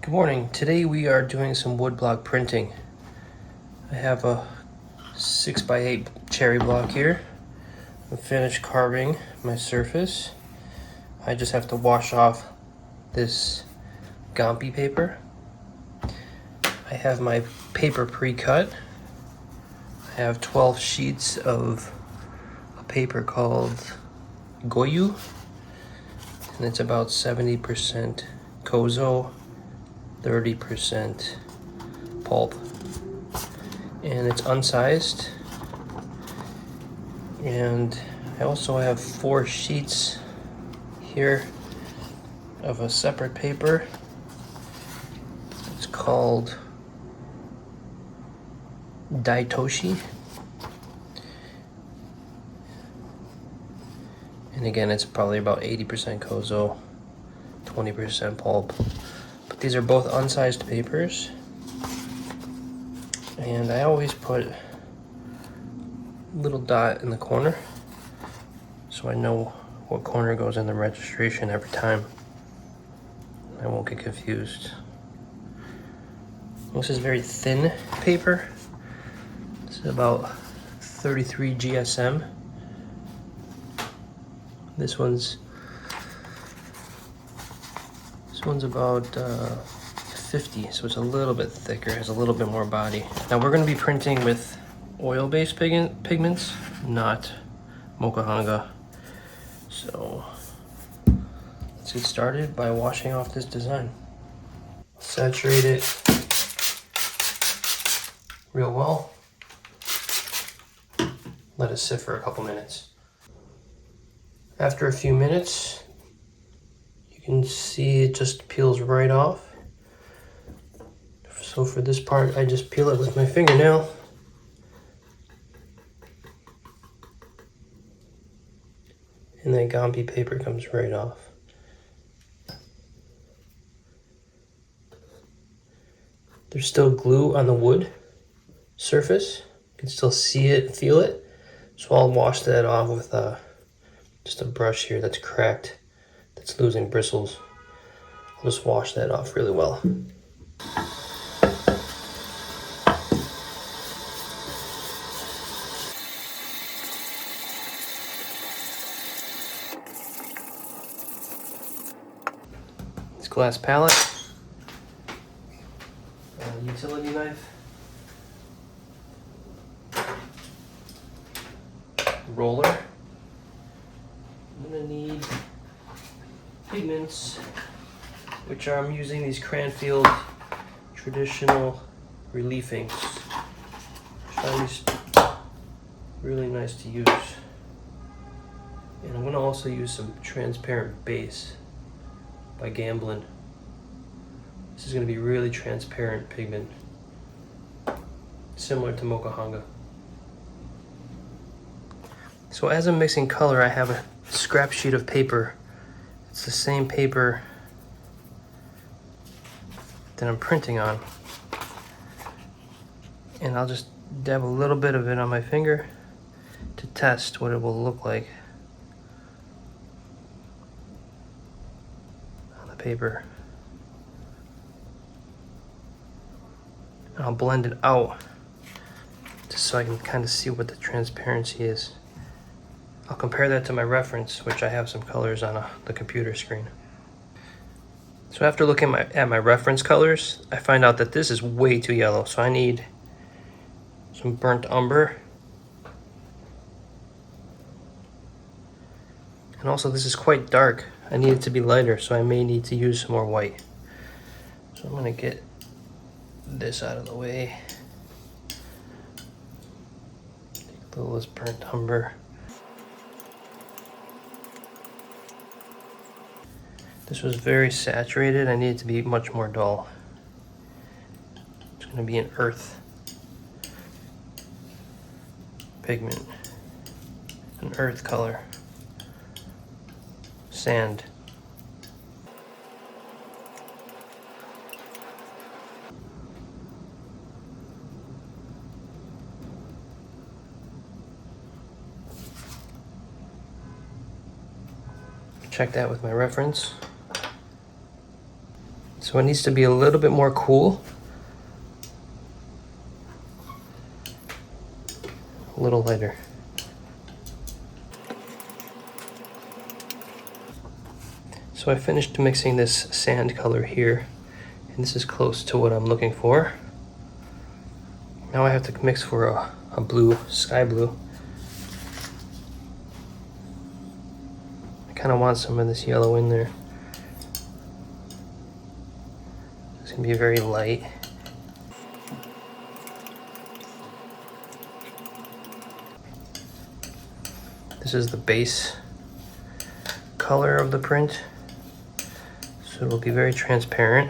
Good morning. Today we are doing some woodblock printing. I have a 6x8 cherry block here. I'm finished carving my surface. I just have to wash off this Gampi paper. I have my paper pre-cut. I have 12 sheets of a paper called Goyu, and it's about 70% Kozo, 30% pulp, and it's unsized. And I also have 4 sheets here of a separate paper. It's called Daitoshi, and again it's probably about 80% Kozo, 20% pulp. But these are both unsized papers, and I always put a little dot in the corner so I know what corner goes in the registration every time. I won't get confused. This is very thin paper. This is about 33 GSM. This one's about 50, so it's a little bit thicker, has a little bit more body. Now we're going to be printing with oil-based pigments, not Mokuhanga. So let's get started by washing off this design. Saturate it real well. Let it sit for a couple minutes. After a few minutes, you can see it just peels right off. So for this part, I just peel it with my fingernail. And that Gampi paper comes right off. There's still glue on the wood surface. You can still see it, feel it. So I'll wash that off with just a brush here that's cracked, that's losing bristles. I'll just wash that off really well. This glass palette, a utility knife, roller. I'm gonna need pigments, which I'm using these Cranfield traditional relief inks. Find these really nice to use. And I'm gonna also use some transparent base by Gamblin. This is gonna be really transparent pigment, similar to Mokuhanga. So as I'm mixing color, I have a scrap sheet of paper. It's the same paper that I'm printing on. And I'll just dab a little bit of it on my finger to test what it will look like on the paper. And I'll blend it out just so I can kind of see what the transparency is. I'll compare that to my reference, which I have some colors on the computer screen. So after looking at my reference colors, I find out that this is way too yellow, so I need some burnt umber. And also this is quite dark. I need it to be lighter, so I may need to use some more white. So I'm gonna get this out of the way. Take a little of this burnt umber. This was very saturated. I need it to be much more dull. It's going to be an earth pigment, an earth color, sand. Check that with my reference. So it needs to be a little bit more cool. A little lighter. So I finished mixing this sand color here, and this is close to what I'm looking for. Now I have to mix for a blue, sky blue. I kind of want some of this yellow in there. It's gonna be very light. This is the base color of the print. So it'll be very transparent,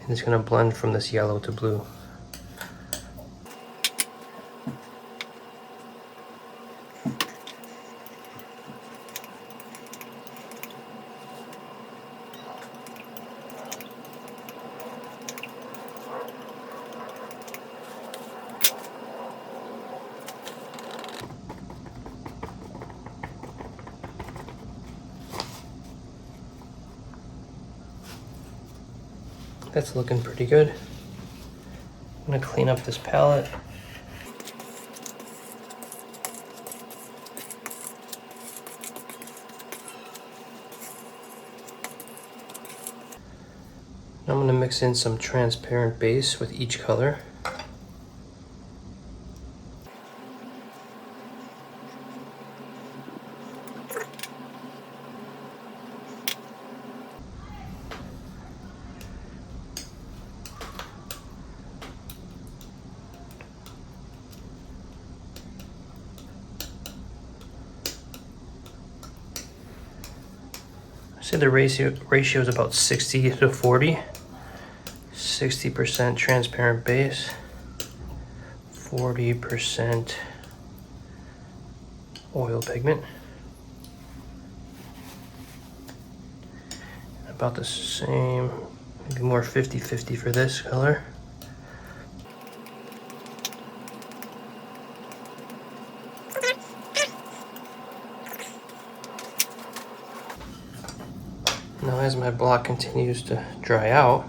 and it's gonna blend from this yellow to blue. That's looking pretty good. I'm gonna clean up this palette. I'm gonna mix in some transparent base with each color. Say the ratio is about 60 to 40. 60% transparent base, 40% oil pigment. About the same, maybe more 50-50 for this color. Now as my block continues to dry out,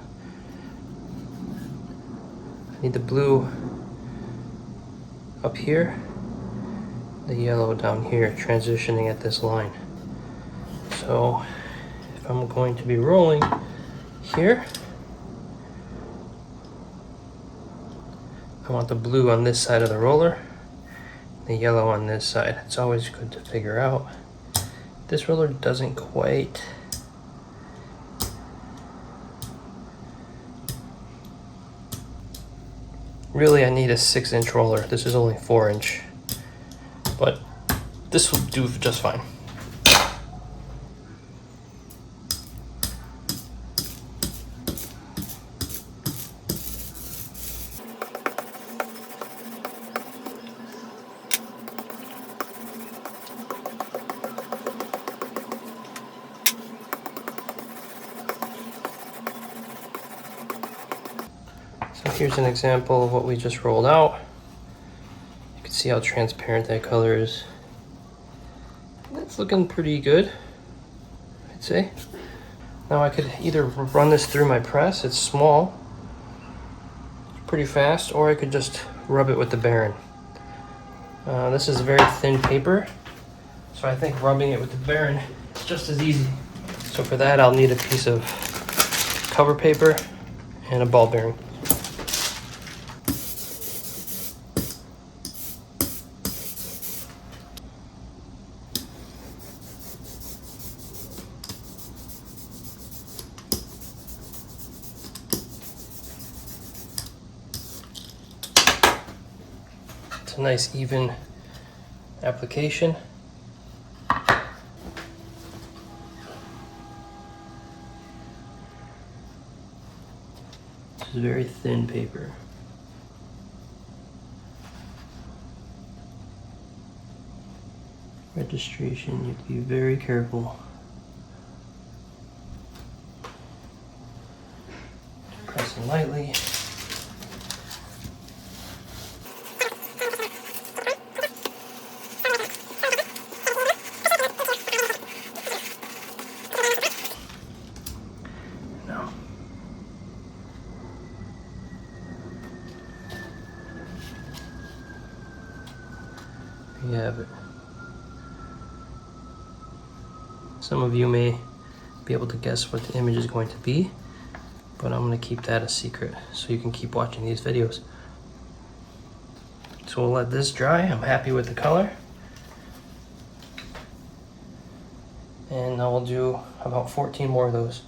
I need the blue up here, the yellow down here, transitioning at this line. So if I'm going to be rolling here, I want the blue on this side of the roller, the yellow on this side. It's always good to figure out. This roller doesn't quite really, I need a 6-inch roller. This is only 4-inch, but this will do just fine. So here's an example of what we just rolled out. You can see how transparent that color is. That's looking pretty good, I'd say. Now I could either run this through my press, it's small, it's pretty fast, or I could just rub it with the Baron. This is very thin paper, so I think rubbing it with the Baron is just as easy. So for that I'll need a piece of cover paper and a ball bearing. It's a nice even application. This is very thin paper. Registration, you have to be very careful. Pressing lightly. you have it. Some of you may be able to guess what the image is going to be, but I'm going to keep that a secret so you can keep watching these videos. So we'll let this dry. I'm happy with the color. And I will do about 14 more of those.